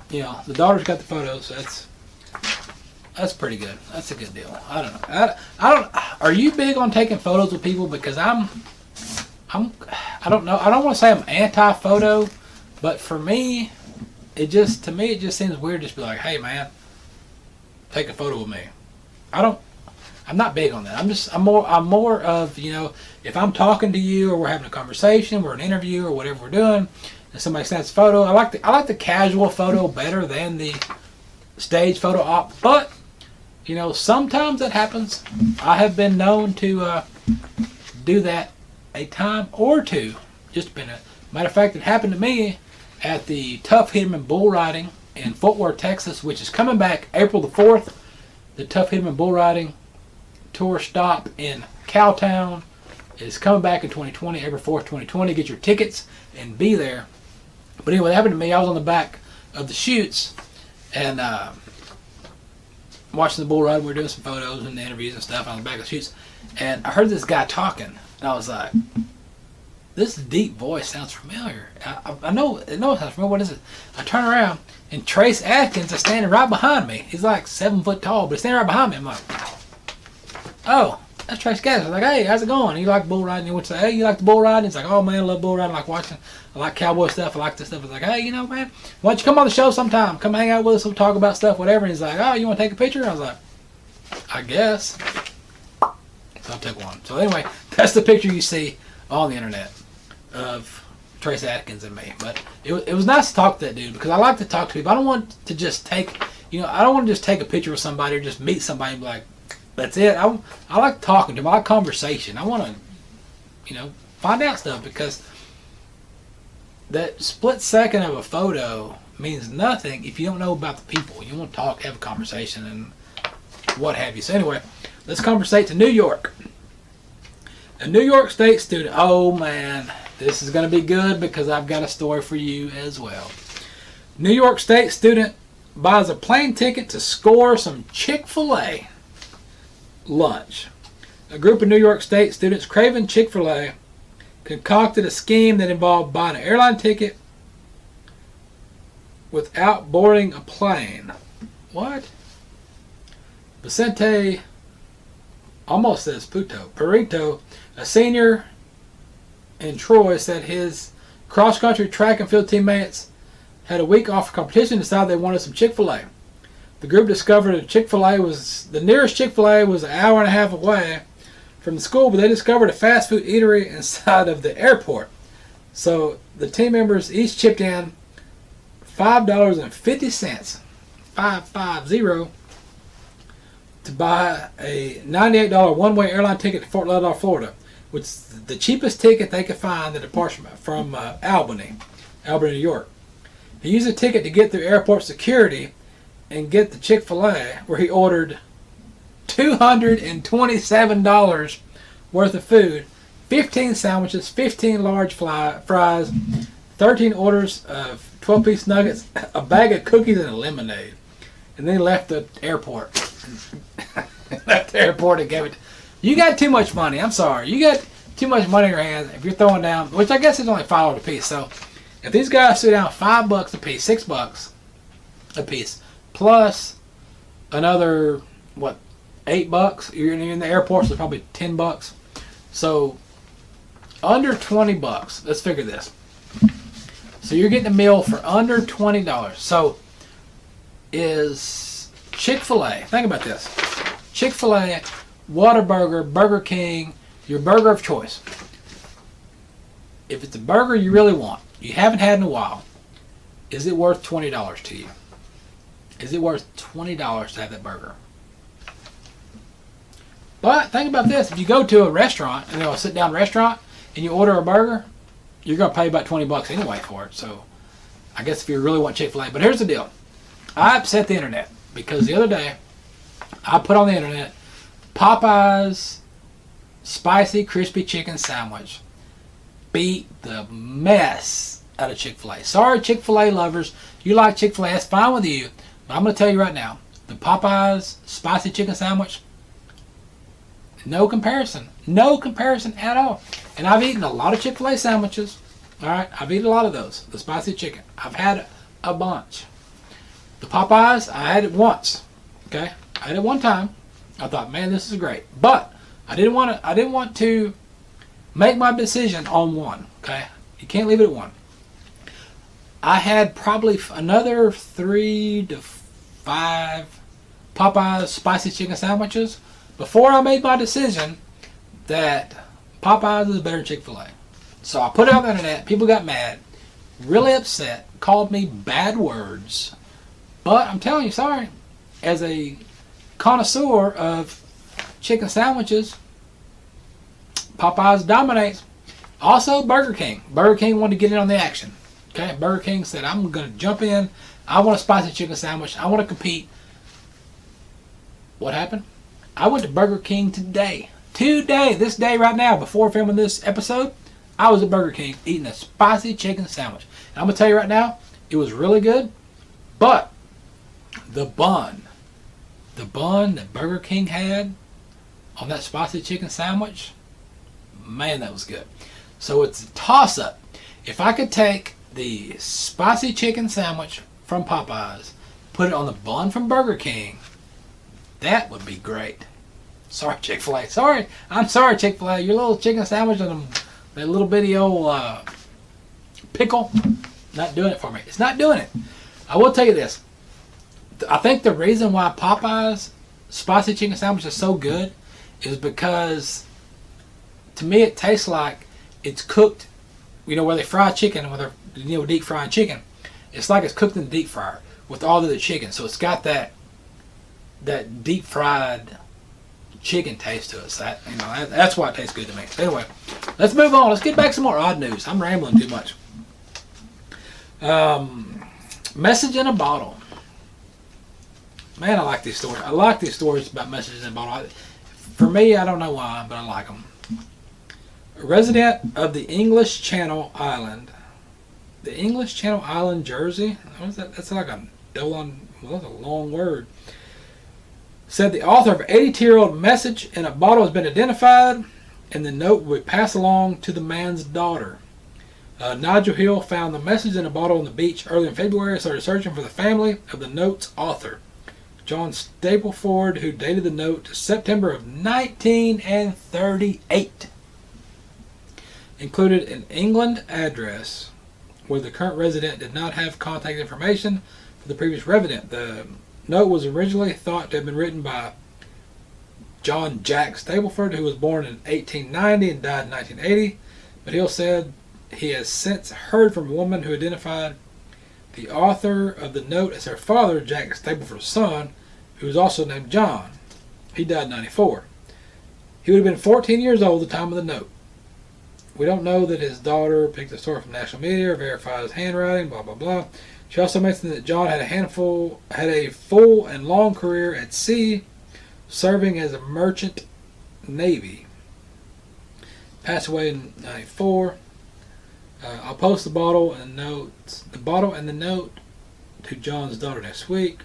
you know, the daughter's got the photos, so that's pretty good. That's a good deal. I don't know. I don't. Are you big on taking photos with people? Because I don't know. I don't want to say I'm anti-photo, but for me, it just seems weird. Just be like, hey man, take a photo with me. I'm not big on that. I'm more of, you know, if I'm talking to you or we're having a conversation, we're an interview or whatever we're doing, and somebody snaps a photo, I like the casual photo better than the stage photo op. But you know, sometimes that happens. I have been known to do that a time or two. Just been a matter of fact, it happened to me at the Tough Hitman Bull Riding in Fort Worth, Texas, which is coming back April the 4th. The Tough Hitman Bull Riding tour stop in Cowtown is coming back in 2020, April 4th, 2020. Get your tickets and be there. But anyway, what happened to me, I was on the back of the chutes and watching the bull ride. We were doing some photos and the interviews and stuff on the back of the chutes. And I heard this guy talking. And I was like, this deep voice sounds familiar. I know it sounds familiar. What is it? I turn around and Trace Atkins is standing right behind me. He's like 7 foot tall, but he's standing right behind me. I'm like, oh, that's Trace Atkins. I'm like, hey, how's it going? You like bull riding? He would say, hey, you like the bull riding? He's like, oh man, I love bull riding. I like watching. I like cowboy stuff. I like this stuff. I was like, hey, you know, man, why don't you come on the show sometime? Come hang out with us. We'll talk about stuff, whatever. And he's like, oh, you want to take a picture? I was like, I guess. So I took one. So anyway, that's the picture you see on the internet of Trace Atkins and me. But it was nice to talk to that dude because I like to talk to people. I don't want to just take, you know, I don't want to just take a picture with somebody or just meet somebody and be like, that's it. I like talking to them. I like conversation. I want to, you know, find out stuff because that split second of a photo means nothing if you don't know about the people. You want to talk, have a conversation, and what have you. So anyway, let's conversate to New York. A New York State student. Oh man, this is going to be good because I've got a story for you as well. New York State student buys a plane ticket to score some Chick-fil-A lunch. A group of New York State students craving Chick-fil-A concocted a scheme that involved buying an airline ticket without boarding a plane. What? Vicente almost says Perito, a senior in Troy, said his cross-country track and field teammates had a week off for competition and decided they wanted some Chick-fil-A. The group discovered the nearest Chick-fil-A was an hour and a half away from the school, but they discovered a fast food eatery inside of the airport. So the team members each chipped in $5.50, 550, to buy a $98 one-way airline ticket to Fort Lauderdale, Florida, which is the cheapest ticket they could find that departs from Albany, New York. He used the ticket to get through airport security and get the Chick-fil-A, where he ordered $227 worth of food, 15 sandwiches, 15 large fries, 13 orders of 12-piece nuggets, a bag of cookies, and a lemonade. And then he left the airport. And gave it. You got too much money. I'm sorry. You got too much money in your hands if you're throwing down, which I guess is only $5 a piece. So if these guys threw down $5 a piece, $6 a piece, plus another, what, $8, you're in the airport, so probably $10. So under $20. Let's figure this. So you're getting a meal for under $20. So is Chick-fil-A, think about this. Chick-fil-A, Whataburger, Burger King, your burger of choice. If it's a burger you really want, you haven't had in a while, is it worth $20 to you? Is it worth $20 to have that burger? But think about this. If you go to a restaurant, a sit-down restaurant, and you order a burger, you're going to pay about $20 anyway for it. So I guess if you really want Chick-fil-A. But here's the deal. I upset the internet because the other day I put on the internet Popeye's spicy crispy chicken sandwich beat the mess out of Chick-fil-A. Sorry, Chick-fil-A lovers. You like Chick-fil-A, that's fine with you. But I'm going to tell you right now, the Popeye's spicy chicken sandwich, no comparison. No comparison at all. And I've eaten a lot of Chick-fil-A sandwiches. All right, I've eaten a lot of those. The spicy chicken, I've had a bunch. The Popeyes, I had it once. Okay, I had it one time. I thought, man, this is great. But I didn't want to make my decision on one. Okay, you can't leave it at one. I had probably another 3 to 5 Popeyes spicy chicken sandwiches before I made my decision that Popeyes is better than Chick-fil-A. So I put it on the internet. People got mad, really upset, called me bad words. But I'm telling you, sorry, as a connoisseur of chicken sandwiches, Popeyes dominates. Also, Burger King. Burger King wanted to get in on the action. Okay, Burger King said, I'm going to jump in. I want a spicy chicken sandwich. I want to compete. What happened? I went to Burger King today. This day right now, before filming this episode, I was at Burger King eating a spicy chicken sandwich. And I'm going to tell you right now, it was really good. But the bun that Burger King had on that spicy chicken sandwich, man, that was good. So it's a toss-up. If I could take the spicy chicken sandwich from Popeyes, put it on the bun from Burger King, that would be great. Sorry, Chick-fil-A. I'm sorry, Chick-fil-A. Your little chicken sandwich and that little bitty old pickle, not doing it for me. It's not doing it. I will tell you this. I think the reason why Popeyes spicy chicken sandwich is so good is because, to me, it tastes like it's cooked. You know, where they fry chicken, where they're deep frying chicken, it's like it's cooked in the deep fryer with all of the chicken. So it's got that deep fried chicken taste to it. So that's why it tastes good to me. Anyway, let's move on. Let's get back to some more odd news. I'm rambling too much. Message in a bottle. Man, I like these stories. I like these stories about messages in a bottle. For me, I don't know why, but I like them. A resident of the English Channel Island, Jersey. What is that? That's like a that's a long word. Said the author of an 82-year-old message in a bottle has been identified, and the note will be passed along to the man's daughter. Nigel Hill found the message in a bottle on the beach early in February and started searching for the family of the note's author, John Stapleford, who dated the note to September of 1938. Included an England address where the current resident did not have contact information for the previous resident. The note was originally thought to have been written by John Jack Stapleford, who was born in 1890 and died in 1980. But Hill said he has since heard from a woman who identified the author of the note as her father, Jack Stapleford's son, who was also named John. He died in 94. He would have been 14 years old at the time of the note. We don't know that his daughter picked the story from national media or verified his handwriting, blah, blah, blah. She also mentioned that John had a full and long career at sea, serving as a merchant navy. Passed away in 94. I'll post the bottle and the note to John's daughter next week.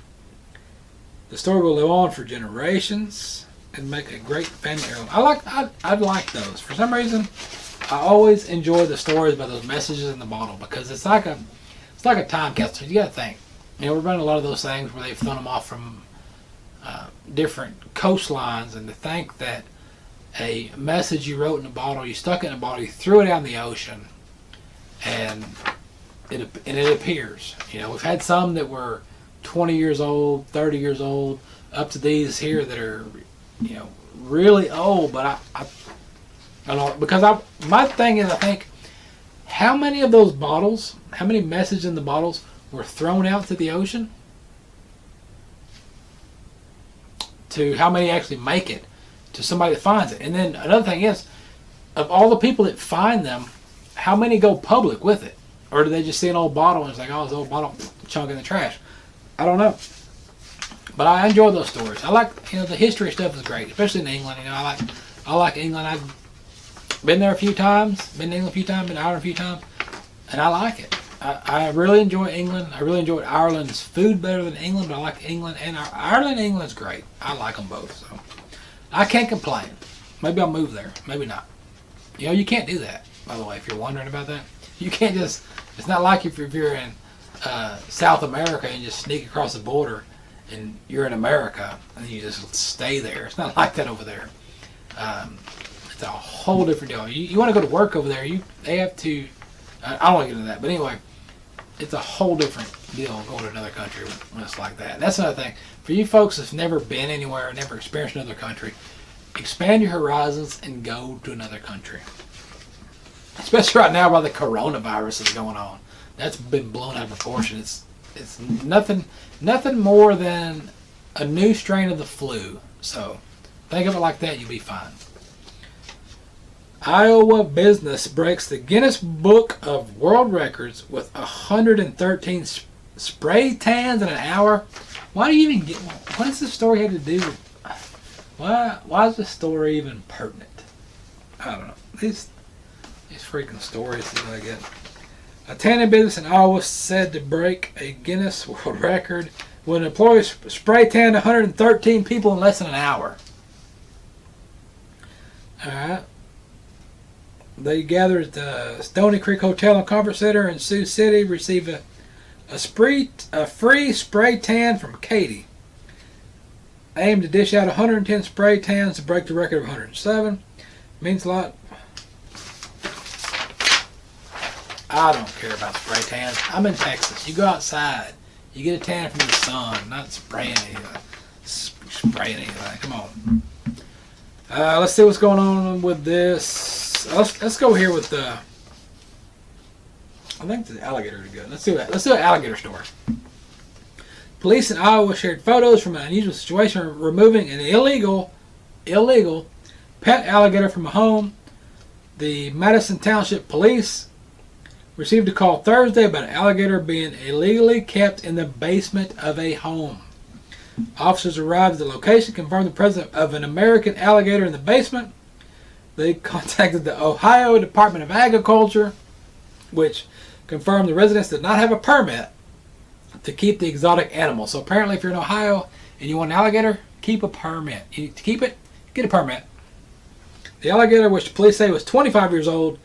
The story will live on for generations and make a great family heirloom. I like those. For some reason, I always enjoy the stories about those messages in the bottle because it's like a time capsule. You got to think. We're running a lot of those things where they've thrown them off from different coastlines, and to think that a message you wrote in a bottle, you stuck it in a bottle, you threw it out in the ocean, and it appears. We've had some that were 20 years old, 30 years old, up to these here that are, really old. But I don't know, because my thing is, I think, how many of those bottles, how many messages in the bottles were thrown out to the ocean? To how many actually make it to somebody that finds it? And then another thing is, of all the people that find them, how many go public with it? Or do they just see an old bottle and it's like, oh, it's an old bottle, chunk in the trash? I don't know. But I enjoy those stories. I like, the history stuff is great, especially in England. I like England. I've been there a few times, been to England a few times, been to Ireland a few times, and I like it. I really enjoy England. I really enjoy Ireland's food better than England, but I like England and Ireland. England's great. I like them both, so I can't complain. Maybe I'll move there. Maybe not. You can't do that, by the way, if you're wondering about that. You can't just. It's not like if you're in South America and you just sneak across the border, and you're in America and you just stay there. It's not like that over there. It's a whole different deal. You want to go to work over there? They have to. I don't want to get into that, but anyway, it's a whole different deal going to another country when it's like that. That's another thing. For you folks that's never been anywhere, never experienced another country, expand your horizons and go to another country. Especially right now while the coronavirus is going on. That's been blown out of proportion. It's nothing more than a new strain of the flu. So think of it like that, you'll be fine. Iowa business breaks the Guinness Book of World Records with 113 spray tans in an hour. Why do you even get? What does this story have to do with? Why is this story even pertinent? I don't know. These freaking stories that I get. A tanning business in Iowa said to break a Guinness World Record when employees spray tanned 113 people in less than an hour. All right. They gathered at the Stony Creek Hotel and Conference Center in Sioux City, received a free spray tan from Katie. Aimed to dish out 110 spray tans to break the record of 107. Means a lot. I don't care about spray tans. I'm in Texas. You go outside. You get a tan from the sun, not spraying anything. Come on. Let's see what's going on with this. Let's go here with the. I think the alligator is good. Let's do an alligator story. Police in Iowa shared photos from an unusual situation removing an illegal pet alligator from a home. The Madison Township Police received a call Thursday about an alligator being illegally kept in the basement of a home. Officers arrived at the location, confirmed the presence of an American alligator in the basement. They contacted the Ohio Department of Agriculture, which confirmed the residents did not have a permit to keep the exotic animal. So apparently if you're in Ohio and you want an alligator, keep a permit. You need to keep it, get a permit. The alligator, which the police say was 25 years old,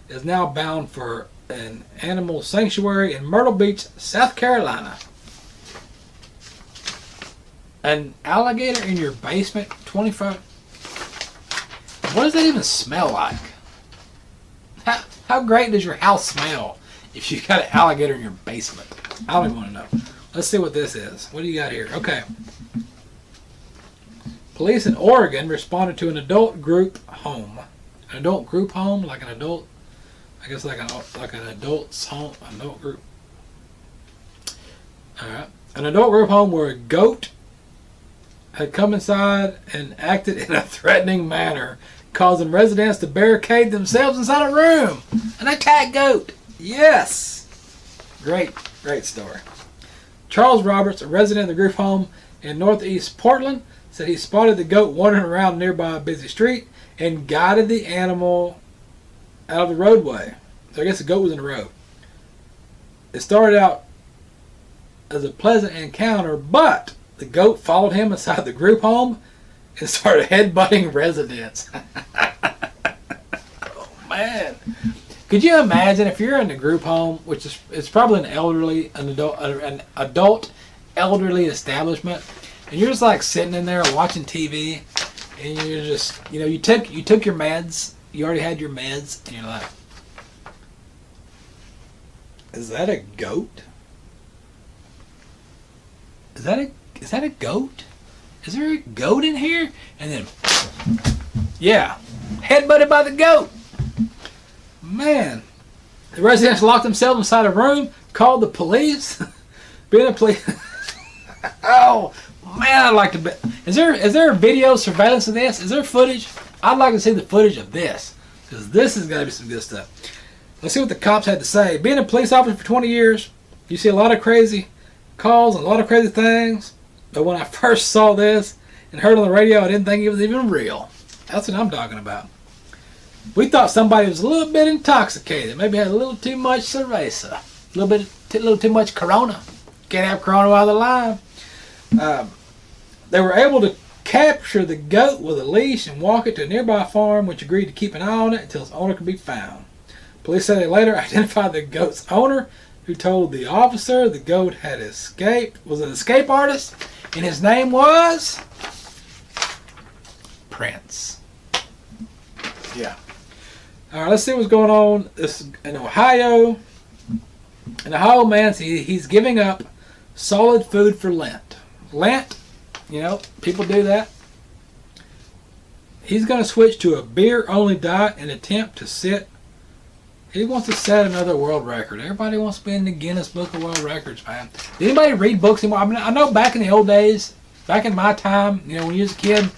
is now bound for an animal sanctuary in Myrtle Beach, South Carolina. An alligator in your basement, 25. What does that even smell like? How great does your house smell if you got an alligator in your basement? I don't even want to know. Let's see what this is. What do you got here? Okay. Police in Oregon responded to an adult group home. An adult group home? Like an adult? I guess like an adult's home. Adult group. Alright. An adult group home where a goat had come inside and acted in a threatening manner, causing residents to barricade themselves inside a room. An attack goat. Yes. Great story. Charles Roberts, a resident of the group home in northeast Portland, said he spotted the goat wandering around nearby a busy street and guided the animal out of the roadway. So I guess the goat was in the road. It started out as a pleasant encounter, but the goat followed him inside the group home and started headbutting residents. Oh man. Could you imagine if you're in the group home, which is it's probably an adult elderly establishment, and you're just like sitting in there watching TV, and you're just you took your meds, you already had your meds, and you're like, is that a goat? Is that a goat? Is there a goat in here? And then, yeah, headbutted by the goat. Man, the residents locked themselves inside a room, called the police. Being a police. Oh man, I'd like to bet. Is there a video surveillance of this? Is there footage? I'd like to see the footage of this, because this is gotta be some good stuff. Let's see what the cops had to say. Being a police officer for 20 years, you see a lot of crazy calls and a lot of crazy things. But when I first saw this and heard it on the radio, I didn't think it was even real. That's what I'm talking about. We thought somebody was a little bit intoxicated. Maybe had a little too much cerveza. A little too much Corona. Can't have Corona while they're alive. They were able to capture the goat with a leash and walk it to a nearby farm, which agreed to keep an eye on it until its owner could be found. Police said they later identified the goat's owner, who told the officer the goat had escaped, was an escape artist, and his name was Prince. Yeah. All right, let's see what's going on. This is in Ohio. In Ohio, man, he's giving up solid food for Lent. Lent, you know, people do that. He's going to switch to a beer-only diet and attempt to set. He wants to set another world record. Everybody wants to be in the Guinness Book of World Records, man. Did anybody read books anymore? I mean, I know back in the old days, back in my time, you know, when you was a kid,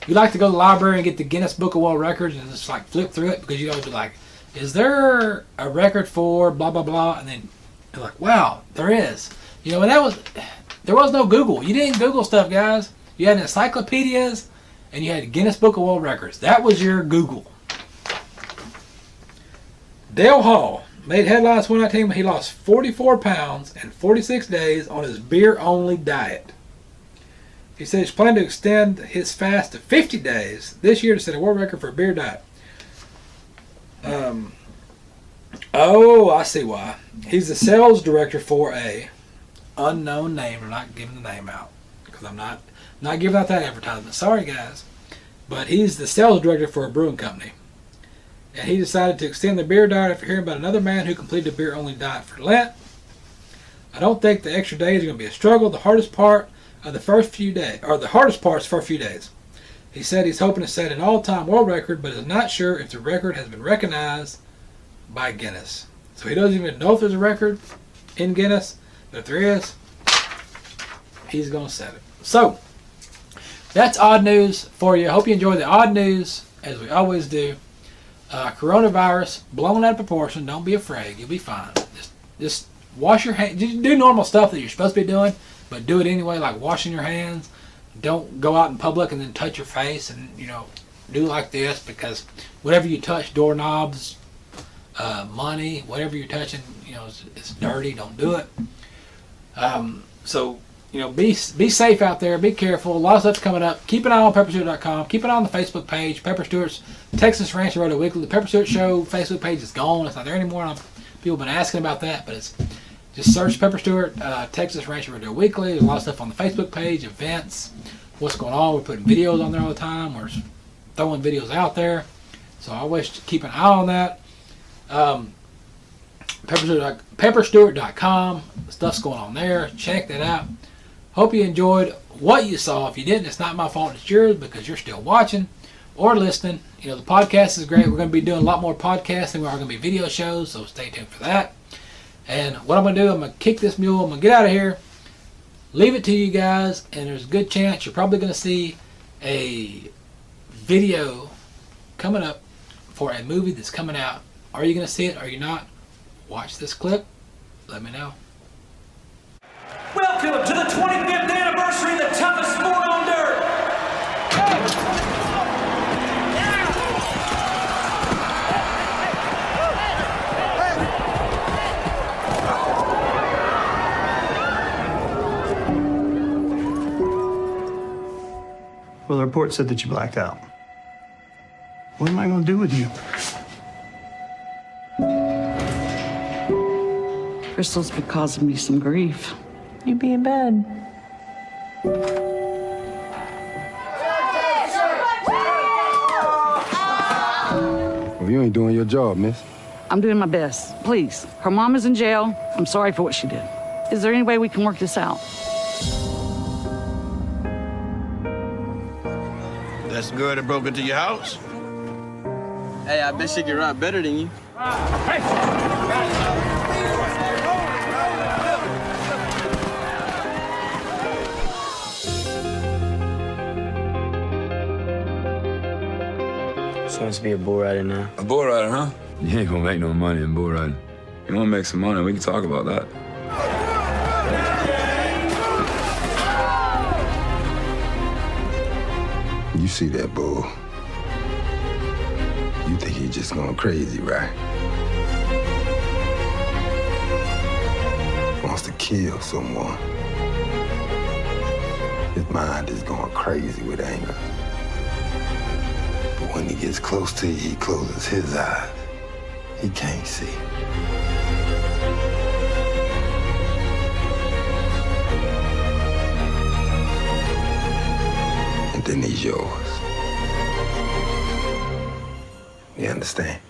you like to go to the library and get the Guinness Book of World Records and just like flip through it because you always be like, is there a record for blah, blah, blah? And then you're like, wow, there is. You know, and there was no Google. You didn't Google stuff, guys. You had encyclopedias and you had Guinness Book of World Records. That was your Google. Dale Hall made headlines 2019 when he lost 44 pounds in 46 days on his beer-only diet. He said he's planning to extend his fast to 50 days this year to set a world record for a beer diet. Oh, I see why. He's the sales director for a unknown name. I'm not giving the name out because I'm not giving out that advertisement. Sorry, guys. But he's the sales director for a brewing company. And he decided to extend the beer diet after hearing about another man who completed a beer-only diet for Lent. I don't think the extra days are going to be a struggle. The hardest part of the first few days, or the hardest part's for a few days. He said he's hoping to set an all-time world record, but is not sure if the record has been recognized by Guinness. So he doesn't even know if there's a record in Guinness, but if there is, he's going to set it. So, that's odd news for you. I hope you enjoy the odd news, as we always do. Coronavirus, blown out of proportion. Don't be afraid. You'll be fine. Just wash your hands. Just do normal stuff that you're supposed to be doing, but do it anyway, like washing your hands. Don't go out in public and then touch your face and, you know, do like this, because whatever you touch, doorknobs, money, whatever you're touching, you know, it's dirty. Don't do it. So, you know, be safe out there. Be careful. A lot of stuff's coming up. Keep an eye on pepperstewart.com. Keep an eye on the Facebook page, Pepper Stewart's Texas Rancher Rodeo Weekly. The Pepper Stewart Show Facebook page is gone. It's not there anymore. People have been asking about that, but it's just search Pepper Stewart, Texas Rancher Rodeo Weekly. There's a lot of stuff on the Facebook page, events, what's going on. We're putting videos on there all the time. We're throwing videos out there. So I always keep an eye on that. Pepperstewart.com. Stuff's going on there. Check that out. Hope you enjoyed what you saw. If you didn't, it's not my fault. It's yours, because you're still watching or listening. You know, the podcast is great. We're going to be doing a lot more podcasts than we are going to be video shows, so stay tuned for that. And what I'm going to do, I'm going to kick this mule. I'm going to get out of here, leave it to you guys, and there's a good chance you're probably going to see a video coming up for a movie that's coming out. Are you going to see it? Are you not? Watch this clip. Let me know. Welcome to the 25th anniversary of the toughest sport on dirt. Well, the report said that you blacked out. What am I going to do with you? Crystal's been causing me some grief. You be in bed. Well, you ain't doing your job, miss. I'm doing my best. Please. Her mom is in jail. I'm sorry for what she did. Is there any way we can work this out? That's the girl that broke into your house? Hey, I bet she can ride better than you. She wants to be a bull rider now. A bull rider, huh? You ain't gonna make no money in bull riding. You wanna make some money, we can talk about that. You see that bull? You think he's just going crazy, right? Wants to kill someone. His mind is going crazy with anger. But when he gets close to you, he closes his eyes he can't see. And then he's yours. You understand?